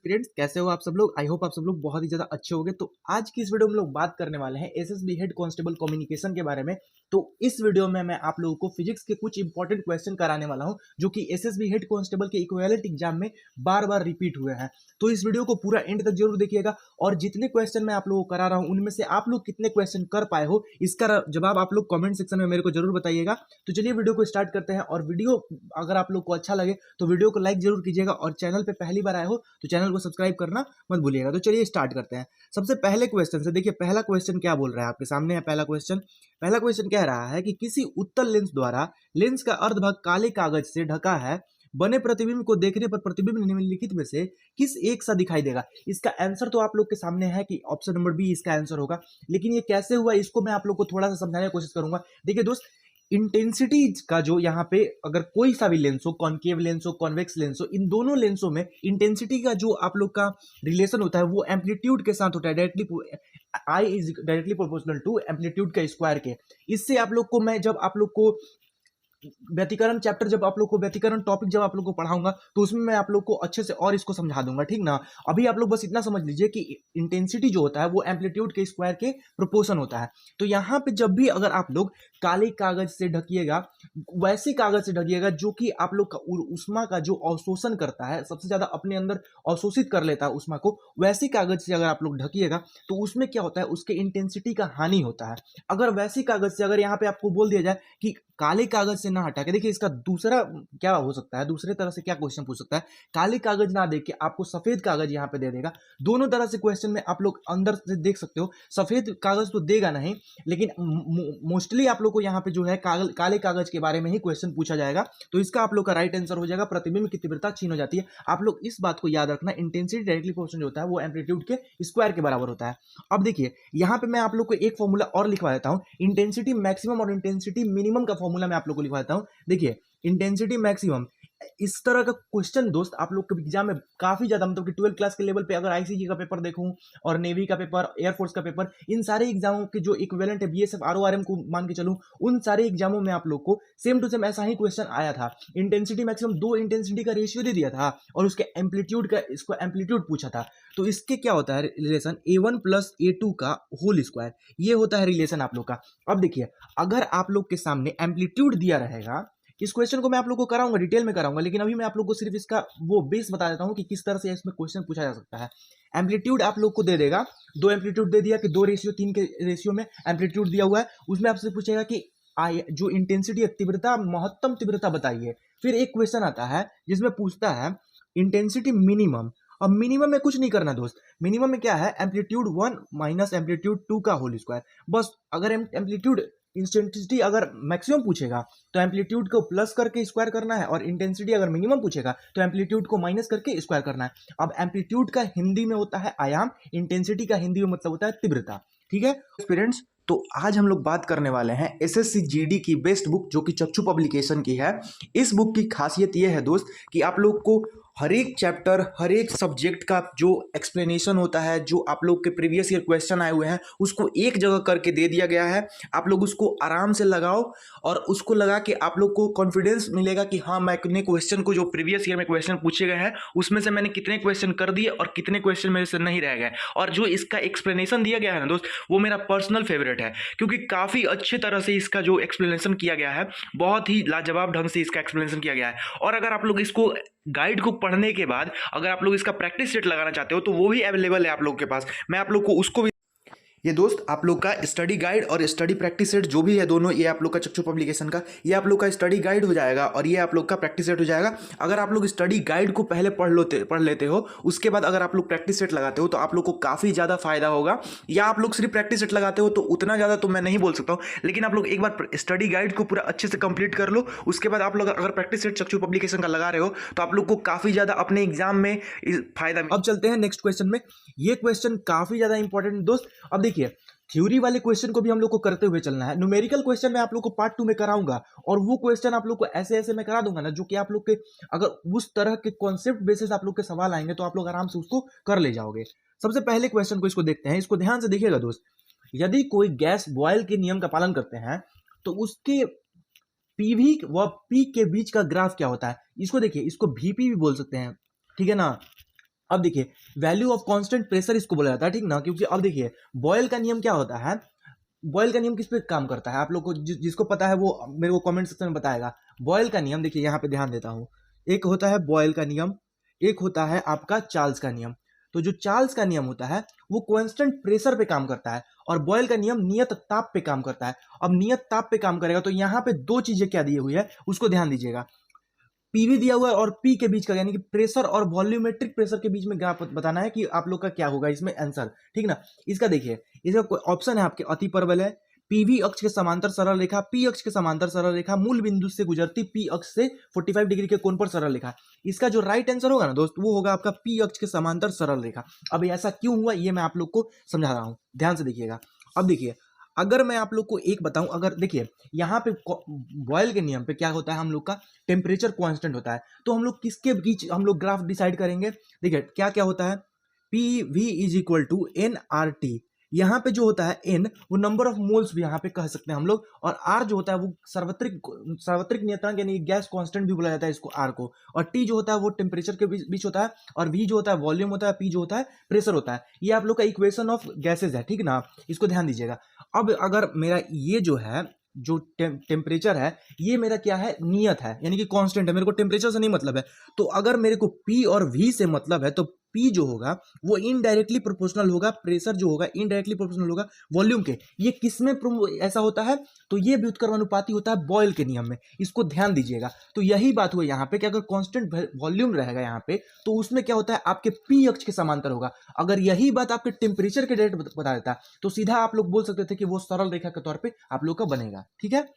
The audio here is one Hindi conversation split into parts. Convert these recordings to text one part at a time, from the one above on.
एस्पिरेंट्स, कैसे हो आप सब लोग। आई होप आप सब लोग बहुत ही ज़्यादा अच्छे होंगे। तो आज की इस वीडियो में हम लोग बात करने वाले हैं एसएसबी हेड कांस्टेबल कम्युनिकेशन के बारे में। तो इस वीडियो में मैं आप लोगों को फिजिक्स के कुछ इंपॉर्टेंट क्वेश्चन कराने वाला हूं जो कि एसएसबी हेड कांस्टेबल के इक्विवेलेंट एग्जाम में बार बार रिपीट हुए हैं। तो इस वीडियो को पूरा एंड तक जरूर देखिएगा और जितने क्वेश्चन मैं आप लोगों को करा रहा हूं उनमें से आप लोग कितने क्वेश्चन कर पाए हो इसका जवाब आप लोग कमेंट सेक्शन में मेरे को जरूर बताइएगा। तो चलिए वीडियो को स्टार्ट करते हैं। और वीडियो अगर आप लोग को अच्छा लगे तो वीडियो को लाइक जरूर कीजिएगा और चैनल पे पहली बार आए हो तो चैनल को सब्सक्राइब करना मत भूलिएगा। तो चलिए स्टार्ट करते हैं। सबसे पहले क्वेश्चन से देखिए, पहला क्वेश्चन क्या बोल रहा है, आपके सामने है पहला क्वेश्चन कह रहा है कि किसी उत्तल लेंस द्वारा लेंस का अर्धभाग काले कागज से ढका है, बने प्रतिबिंब को देखने पर प्रतिबिंब निम्नलिखित में से किस एक सा दिखाई देगा। इसका आंसर तो आप लोग के सामने है कि ऑप्शन नंबर बी इसका आंसर होगा, लेकिन ये कैसे हुआ इसको मैं आप लोग को थोड़ा सा समझाने की कोशिश करूंगा। देखिए दोस्त, इंटेंसिटी का जो यहाँ पे अगर कोई सा भी लेंस हो, कॉनकेव लेंस हो, कॉन्वेक्स लेंस हो, इन दोनों लेंसों में इंटेंसिटी का जो आप लोग का रिलेशन होता है वो एम्पलीट्यूड के साथ होता है, directly I is directly proportional to amplitude का स्क्वायर के। इससे आप लोग को मैं जब आप लोग को व्यतिकरण चैप्टर जब आप लोग को व्यतिकरण टॉपिक जब आप लोग को पढ़ाऊंगा तो उसमें मैं आप लोग को अच्छे से और इसको समझा दूंगा, ठीक ना। अभी आप लोग बस इतना समझ लीजिए कि इंटेंसिटी जो होता है वो एम्पलीट्यूड के स्क्वायर के प्रोपोर्शन होता है। तो यहाँ पे जब भी अगर आप लोग काले कागज से ढकिएगा, वैसे कागज से ढकिएगा जो कि आप लोग का उष्मा का जो अवशोषण करता है, सबसे ज्यादा अपने अंदर अवशोषित कर लेता है उष्मा को, वैसे कागज से अगर आप लोग ढकिएगा तो उसमें क्या होता है, उसके इंटेंसिटी का हानि होता है। अगर वैसे कागज से अगर यहाँ पे आपको बोल दिया जाए कि काले कागज से ना हटा के, देखिए इसका दूसरा क्या हो सकता है, दूसरे तरह से क्या क्वेश्चन पूछ सकता है, काले कागज ना देख के आपको सफेद कागज यहाँ पे दे देगा। दोनों तरह से क्वेश्चन में आप लोग अंदर से देख सकते हो, सफेद कागज तो देगा नहीं, लेकिन मोस्टली आप लोग को यहाँ पे जो है काले कागज के बारे में ही क्वेश्चन पूछा जाएगा। तो इसका आप लोग का राइट आंसर हो जाएगा प्रतिबिंब की तीव्रता छीन हो जाती है। आप लोग इस बात को याद रखना, इंटेंसिटी डायरेक्टली प्रोपोर्शनल जो होता है वो एम्पलीट्यूड के स्क्वायर के बराबर होता है। अब देखिए यहाँ पे मैं आप लोग को एक फॉर्मूला और लिखवा देता हूँ, इंटेंसिटी मैक्सिमम और इंटेंसिटी मिनिमम का फॉर्मूला मैं आप लोग को लिखवा देता हूँ। देखिए इंटेंसिटी मैक्सिमम, इस तरह का क्वेश्चन दोस्त आप लोग के एग्जाम में काफी ज्यादा, मतलब कि 12th क्लास के लेवल पे अगर आईसीजी का पेपर देखूं और नेवी का पेपर, एयरफोर्स का पेपर, इन सारे एग्जामों के जो इक्विवेलेंट है बीएसएफ आरओआरएम को मान के चलूं, उन सारे एग्जामों में आप लोग को सेम टू सेम ऐसा ही क्वेश्चन आया था। इंटेंसिटी मैक्सिमम दो इंटेंसिटी का रेशियो दे दिया था और उसके एम्पलीट्यूड का, इसको एम्पलीट्यूड पूछा था। तो इसके क्या होता है रिलेशन, A1 प्लस A2 का होल स्क्वायर, ये होता है रिलेशन आप लोग का। अब देखिए अगर आप लोग के सामने एम्पलीट्यूड दिया रहेगा, इस क्वेश्चन को मैं आप लोग को कराऊंगा, डिटेल में कराऊंगा, लेकिन अभी मैं आप लोग को सिर्फ इसका वो बेस बता देता हूं कि किस तरह से इसमें क्वेश्चन पूछा जा सकता है। एम्पलीट्यूड आप लोग को दे देगा, दो एम्पलीट्यूड दे दिया कि 2:3 के रेशियो में एम्पलीट्यूड दिया हुआ है। उसमें आपसे पूछेगा कि जो इंटेंसिटी है, तीव्रता, महत्तम तीव्रता बताइए। फिर एक क्वेश्चन आता है जिसमें पूछता है इंटेंसिटी मिनिमम। अब मिनिमम में कुछ नहीं करना दोस्त, मिनिमम में क्या है, एम्पलीट्यूड 1 माइनस एम्पलीट्यूड 2 का होल स्क्वायर। बस अगर एम्पलीट्यूड इंटेंसिटी अगर मैक्सिमम पूछेगा तो एम्पलीट्यूड को प्लस करके स्क्वायर करना है, और इंटेंसिटी अगर मिनिमम पूछेगा तो एम्पलीट्यूड को माइनस करके स्क्वायर करना है। अब एम्पलीट्यूड का हिंदी में होता है आयाम, इंटेंसिटी का हिंदी में मतलब होता है तीव्रता, ठीक है स्टूडेंट्स। तो आज हम लोग बात करने वाले हैं एसएससी जीडी की बेस्ट बुक जो कि चक्षु पब्लिकेशन की है। इस बुक की खासियत यह है दोस्त कि आप लोग को हर एक चैप्टर, हर एक सब्जेक्ट का जो एक्सप्लेनेशन होता है, जो आप लोग के प्रीवियस ईयर क्वेश्चन आए हुए हैं उसको एक जगह करके दे दिया गया है। आप लोग उसको आराम से लगाओ और उसको लगा के आप लोग को कॉन्फिडेंस मिलेगा कि हाँ, मैं कितने क्वेश्चन को, जो प्रीवियस ईयर में क्वेश्चन पूछे गए हैं उसमें से मैंने कितने क्वेश्चन कर दिए और कितने क्वेश्चन मेरे से नहीं रह गए। और जो इसका एक्सप्लेनेशन दिया गया है ना दोस्त, वो मेरा पर्सनल फेवरेट है, क्योंकि काफ़ी अच्छे तरह से इसका जो एक्सप्लेनेशन किया गया है, बहुत ही लाजवाब ढंग से इसका एक्सप्लेनेशन किया गया है। और अगर आप लोग इसको गाइड को पढ़ने के बाद अगर आप लोग इसका प्रैक्टिस सेट लगाना चाहते हो तो वो भी अवेलेबल है आप लोग के पास, मैं आप लोग को उसको भी, ये दोस्त आप लोग का स्टडी गाइड और स्टडी प्रैक्टिस सेट जो भी है दोनों, ये आप लोग का चक्षु पब्लिकेशन का, ये आप लोग का स्टडी गाइड हो जाएगा और ये आप लोग का प्रैक्टिस सेट हो जाएगा। अगर आप लोग स्टडी गाइड को पहले पढ़ लेते हो, उसके बाद अगर आप लोग प्रैक्टिस सेट लगाते हो तो आप लोग को काफ़ी ज़्यादा फायदा होगा। या आप लोग सिर्फ प्रैक्टिस सेट लगाते हो तो उतना ज़्यादा तो मैं नहीं बोल सकता हूँ, लेकिन आप लोग एक बार स्टडी गाइड को पूरा अच्छे से कंप्लीट कर लो, उसके बाद आप लोग अगर प्रैक्टिस सेट चक्षु पब्लिकेशन का लगा रहे हो तो आप लोग को काफ़ी ज़्यादा अपने एग्जाम में फायदा। अब चलते हैं नेक्स्ट क्वेश्चन में। ये क्वेश्चन काफ़ी ज़्यादा इंपॉर्टेंट दोस्त। अब देखिए थ्योरी वाले क्वेश्चन को भी हम लोग को करते हुए चलना है। न्यूमेरिकल क्वेश्चन मैं आप लोग को पार्ट 2 में कराऊंगा और वो क्वेश्चन आप लोग को ऐसे ऐसे मैं करा दूंगा ना, जो कि आप लोग के अगर उस तरह के कॉन्सेप्ट बेसिस आप लोग के सवाल आएंगे तो आप लोग आराम से उसको कर ले जाओगे। सबसे पहले क्वेश्चन को इसको देखते हैं, इसको ध्यान से देखिएगा दोस्त। यदि कोई गैस बॉयल के नियम का पालन करते हैं तो उसके पीवी व पी के बीच का ग्राफ क्या होता है। इसको देखिए, इसको वीपी भी बोल सकते हैं, ठीक है ना। अब देखिए वैल्यू ऑफ कांस्टेंट प्रेशर इसको बोला जाता है, ठीक ना, क्योंकि अब देखिए बॉयल का नियम क्या होता है, बॉयल का नियम किस पे काम करता है, आप लोग को जिसको पता है वो मेरे को कमेंट सेक्शन में बताएगा। बॉयल का नियम देखिए यहाँ पे ध्यान देता हूँ, एक होता है बॉयल का नियम, एक होता है आपका चार्ल्स का नियम। तो जो चार्ल्स का नियम होता है वो कांस्टेंट प्रेशर पे काम करता है और बॉयल का नियम नियत ताप पे काम करता है। अब नियत ताप पे काम करेगा तो यहाँ पे दो चीजें क्या दी हुई है उसको ध्यान दीजिएगा। पीवी दिया हुआ है और पी के बीच का यानी कि प्रेशर और वॉल्यूमेट्रिक प्रेशर के बीच में ग्राफ बताना है कि आप लोग का क्या होगा इसमें आंसर, ठीक ना। इसका देखिए इसका ऑप्शन है आपके अति परवलय है, पीवी अक्ष के समांतर सरल रेखा, पी अक्ष के समांतर सरल रेखा, मूल बिंदु से गुजरती पी अक्ष से 45 डिग्री के कोण पर सरल रेखा। इसका जो राइट आंसर होगा ना दोस्त वो होगा आपका पी अक्ष के समांतर सरल रेखा। अब ऐसा क्यों हुआ ये मैं आप लोग को समझा रहा हूं, ध्यान से देखिएगा। अब देखिए अगर मैं आप लोग को एक बताऊं, अगर देखिए यहाँ पे बॉयल के नियम पे क्या होता है, हम लोग का टेम्परेचर कांस्टेंट होता है, तो हम लोग किसके बीच हम लोग ग्राफ डिसाइड करेंगे। देखिए क्या क्या होता है, P V is equal to N R T. यहाँ पे जो होता है एन वो नंबर ऑफ मोल्स भी यहाँ पे कह सकते हैं हम लोग, और आर जो होता है वो सार्वत्रिक नियतांक यानी गैस कांस्टेंट भी बोला जाता है इसको आर को, और टी जो होता है वो टेम्परेचर के बीच होता है, और वी जो होता है वॉल्यूम होता है, पी जो होता है प्रेशर होता है। ये आप लोग का इक्वेशन ऑफ गैसेज है, ठीक ना, इसको ध्यान दीजिएगा। अब अगर मेरा ये जो है जो टेम्परेचर है ये मेरा क्या है नियत है यानी कि कांस्टेंट है, मेरे को टेम्परेचर से नहीं मतलब है। तो अगर मेरे को पी और वी से मतलब है तो पी जो होगा वो इनडायरेक्टली प्रोपोर्शनल होगा, प्रेशर जो होगा इनडायरेक्टली प्रोपोर्शनल होगा वॉल्यूम के। ये किसमें ऐसा होता है, तो ये व्युत्क्रमानुपाती होता है बॉयल के नियम में, इसको ध्यान दीजिएगा। तो यही बात हुई यहाँ पे कि अगर कांस्टेंट वॉल्यूम रहेगा यहाँ पे तो उसमें क्या होता है आपके पी अक्ष के समांतर होगा। अगर यही बात आपके टेम्परेचर के डायरेक्ट बता देता तो सीधा आप लोग बोल सकते थे कि वो सरल रेखा के तौर पर आप लोग का बनेगा, ठीक है।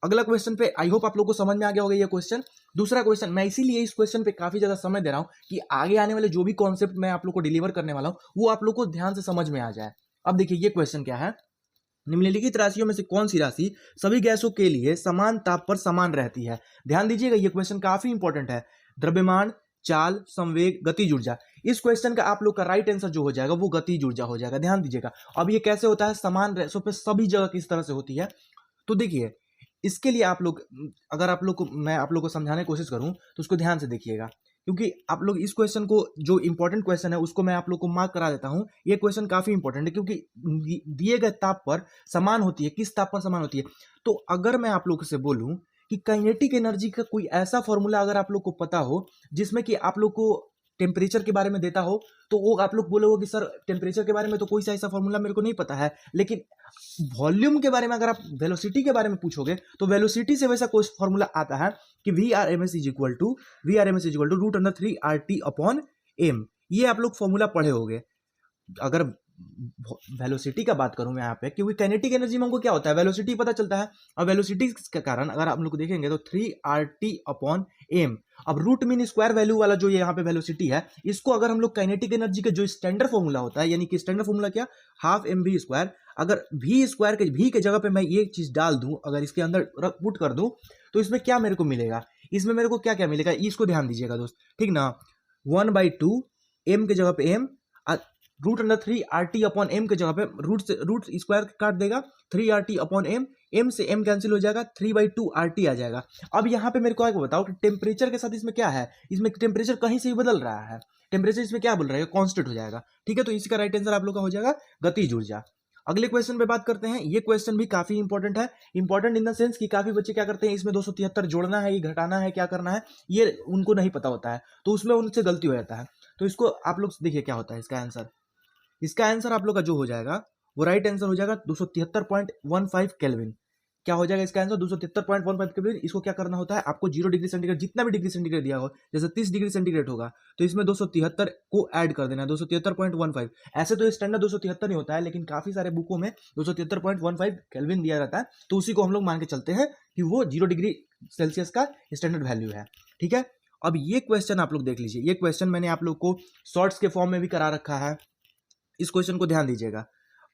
अगला क्वेश्चन पे आई होप आप लोगों को समझ में आ गया होगा ये क्वेश्चन। दूसरा क्वेश्चन मैं इसीलिए इस क्वेश्चन पे काफी ज्यादा समय दे रहा हूं कि आगे आने वाले जो भी कॉन्सेप्ट मैं आप लोग को डिलीवर करने वाला हूं वो आप लोग को ध्यान से समझ में आ जाए। अब देखिए ये क्वेश्चन क्या है, निम्नलिखित राशियों में से कौन सी राशि सभी गैसों के लिए समान ताप पर समान रहती है। ध्यान दीजिएगा ये क्वेश्चन काफी इंपॉर्टेंट है। द्रव्यमान, चाल, संवेग, गतिज ऊर्जा। इस क्वेश्चन का आप लोग का राइट आंसर जो हो जाएगा वो गतिज ऊर्जा हो जाएगा। ध्यान दीजिएगा अब ये कैसे होता है, समान गैसों पे सभी जगह किस तरह से होती है। तो देखिए इसके लिए आप लोग अगर आप लोग को मैं आप लोग को समझाने की कोशिश करूं तो उसको ध्यान से देखिएगा, क्योंकि आप लोग इस क्वेश्चन को जो इंपॉर्टेंट क्वेश्चन है उसको मैं आप लोग को मार्क करा देता हूं। ये क्वेश्चन काफी इंपॉर्टेंट है क्योंकि दिए गए ताप पर समान होती है, किस ताप पर समान होती है। तो अगर मैं आप लोग से बोलूं कि काइनेटिक एनर्जी का कोई ऐसा फॉर्मूला अगर आप लोग को पता हो जिसमें कि आप लोग को टेम्परेचर के बारे में देता हो तो वो आप लोग बोलोगे कि सर टेम्परेचर के बारे में तो कोई सा ऐसा फॉर्मूला मेरे को नहीं पता है, लेकिन वॉल्यूम के बारे में अगर आप वेलोसिटी के बारे में पूछोगे तो वेलोसिटी से वैसा कोई फॉर्मूला आता है कि VRMS इज इक्वल टू √3 ये आप लोग फॉर्मूला पढ़े होंगे। अगर वेलोसिटी का बात करूं मैं यहाँ पे, क्योंकि काइनेटिक एनर्जी में हमको क्या होता है वेलोसिटी पता चलता है, और वेलोसिटी के कारण अगर आप लोग देखेंगे तो 3RT/m। अब रूट मीन स्क्वायर वैल्यू वाला जो ये यहाँ पे वेलोसिटी है इसको अगर हम लोग काइनेटिक एनर्जी के जो स्टैंडर्ड फॉर्मूला होता है यानी कि स्टैंडर्ड फॉर्मूला क्या 12mv², अगर v स्क्वायर के v के जगह पे मैं ये चीज डाल दूं, अगर इसके अंदर पुट कर दूं तो इसमें क्या मेरे को मिलेगा, इसमें मेरे को क्या क्या मिलेगा इसको ध्यान दीजिएगा दोस्त, ठीक ना। 1/2 m के जगह पे m, √3RT/m के जगह पे रूट स्क्वायर काट देगा 3RT/m, m से m कैंसिल हो जाएगा 3/2RT आ जाएगा। अब यहाँ पे मेरे को आगे बताओ कि टेम्परेचर के साथ इसमें क्या है, इसमें टेम्परेचर कहीं से भी बदल रहा है, टेम्परेचर इसमें क्या बोल रहा है कांस्टेंट हो जाएगा, ठीक है। तो इसका राइट आंसर आप लोग का हो जाएगा गतिज ऊर्जा। अगले क्वेश्चन पे बात करते हैं। ये क्वेश्चन भी काफी इंपॉर्टेंट है, इंपॉर्टेंट इन द सेंस कि काफी बच्चे क्या करते हैं इसमें 273 जोड़ना है, ये घटाना है, क्या करना है ये उनको नहीं पता होता है, तो उसमें उनसे गलती हो जाता है। तो इसको आप लोग देखिए क्या होता है इसका आंसर। इसका आंसर आप लोग का जो हो जाएगा वो राइट आंसर हो जाएगा 273.15 केल्विन। क्या हो जाएगा इसका आंसर 273.15 केल्विन। इसको क्या करना होता है आपको 0 डिग्री सेंटीग्रेड जितना भी डिग्री सेंटीग्रेड दिया हो, जैसे 30 डिग्री सेंटीग्रेड होगा तो इसमें 273 को ऐड कर देना है 273.15। ऐसे तो स्टैंडर्ड 273 नहीं होता है, लेकिन काफी सारे बुकों में 273.15 केल्विन दिया रहता है, तो उसी को हम लोग मान के चलते हैं कि वो 0 डिग्री सेल्सियस का स्टैंडर्ड वैल्यू है, ठीक है। अब ये क्वेश्चन आप लोग देख लीजिए, ये क्वेश्चन मैंने आप लोग को शॉर्ट्स के फॉर्म में भी करा रखा है। इस क्वेश्चन को ध्यान दीजिएगा।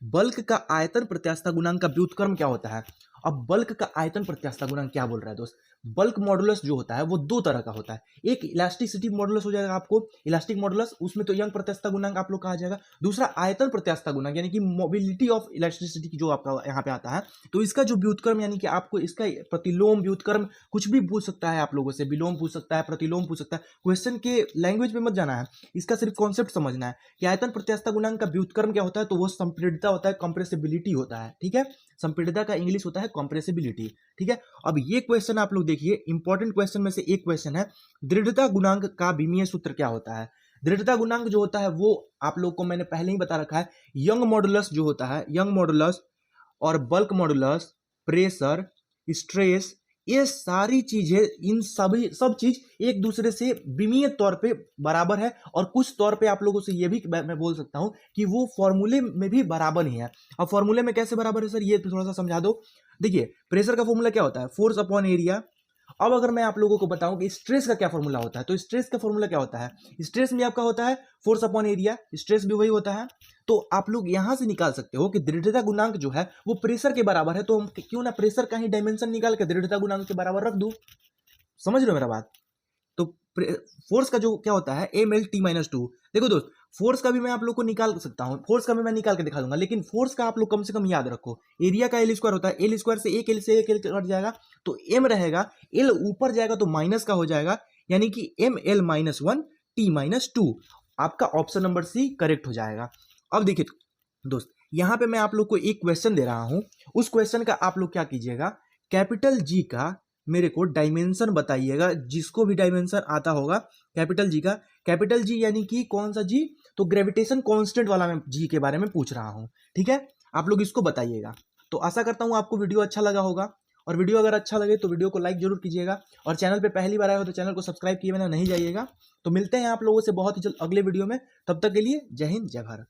बल्क का आयतन प्रत्यास्थता गुणांक का व्युत्क्रम क्या होता है। अब बल्क का आयतन प्रत्यास्थता गुणांक क्या बोल रहा है दोस्त, बल्क मॉडुलस जो होता है वो दो तरह का होता है। एक इलास्टिसिटी मॉडुलस हो जाएगा आपको, इलास्टिक मॉडुलस, उसमें तो यंग प्रत्यास्थता गुणांक आप लोग कहा जाएगा। दूसरा आयतन प्रत्यास्थता गुणांक यानी कि मोबिलिटी ऑफ इलास्टिसिटी की जो आपका यहाँ पे आता है, तो इसका जो व्युत्क्रम यानी कि आपको इसका प्रतिलोम व्युत्क्रम कुछ भी पूछ सकता है आप लोगों से, विलोम पूछ सकता है, प्रतिलोम पूछ सकता है। क्वेश्चन के लैंग्वेज में मत जाना है, इसका सिर्फ कॉन्सेप्ट समझना है कि आयतन प्रत्यास्थता गुणांक का व्युत्क्रम क्या होता है, तो वो संपीड़ितता होता है, कंप्रेसिबिलिटी होता है। ठीक है, संपीड़ितता का इंग्लिश होता है कंप्रेसिबिलिटी। ठीक है, अब ये क्वेश्चन आप लोग देखिए, इंपॉर्टेंट क्वेश्चन में से एक क्वेश्चन है, दृढ़ता गुणांक का विमीय सूत्र क्या होता है। दृढ़ता गुणांक जो होता है वो आप लोग को मैंने पहले ही बता रखा है, यंग मॉडुलस जो होता है, यंग मॉडुलस और बल्क मॉडुलस, प्रेशर, स्ट्रेस, ये सारी चीजें, इन सभी सब चीज एक दूसरे से विमीय तौर पे बराबर है, और कुछ तौर पे आप लोगों से ये भी मैं बोल सकता हूं कि वो फॉर्मूले में भी बराबर ही है। अब फॉर्मूले में कैसे बराबर है सर, ये थोड़ा सा समझा दो। देखिए, प्रेशर का फॉर्मूला क्या होता है, फोर्स अपॉन एरिया। अब अगर मैं आप लोगों को बताऊं कि स्ट्रेस का क्या फॉर्मूला होता है, तो स्ट्रेस का फॉर्मूला क्या होता है, स्ट्रेस में आपका होता है फोर्स अपॉन एरिया, स्ट्रेस भी वही होता है। तो आप लोग यहां से निकाल सकते हो कि दृढ़ता गुणांक जो है वो प्रेशर के बराबर है, तो हम क्यों ना प्रेशर का ही डायमेंशन निकाल के दृढ़ता गुणांक के बराबर रख दूं। समझ रहे हो मेरा बात। तो फोर्स का जो क्या होता है, M L T minus two. देखो दोस्त, फोर्स का भी मैं आप लोग को निकाल सकता हूं, फोर्स का भी मैं निकाल के दिखा दूंगा, लेकिन फोर्स का आप लोग कम से कम याद रखो, एरिया का एल स्क्वायर होता है, एल स्क्वायर से एक एल कट जाएगा, तो एम रहेगा, एल ऊपर जाएगा तो माइनस का हो जाएगा, यानी कि M L minus one T minus two. आपका ऑप्शन नंबर सी करेक्ट हो जाएगा। अब देखिए दोस्त, यहां पे मैं आप लोग को एक क्वेश्चन दे रहा हूं, उस क्वेश्चन का आप लोग क्या कीजिएगा, कैपिटल जी का मेरे को डायमेंशन बताइएगा, जिसको भी डायमेंशन आता होगा कैपिटल जी का। कैपिटल जी यानी कि कौन सा जी, तो ग्रेविटेशन कांस्टेंट वाला मैं जी के बारे में पूछ रहा हूं। ठीक है, आप लोग इसको बताइएगा। तो आशा करता हूं आपको वीडियो अच्छा लगा होगा, और वीडियो अगर अच्छा लगे तो वीडियो को लाइक जरूर कीजिएगा, और चैनल पे पहली बार आए हो तो चैनल को सब्सक्राइब किए बिना नहीं जाइएगा। तो मिलते हैं आप लोगों से बहुत ही जल्द अगले वीडियो में, तब तक के लिए जय हिंद जय भारत।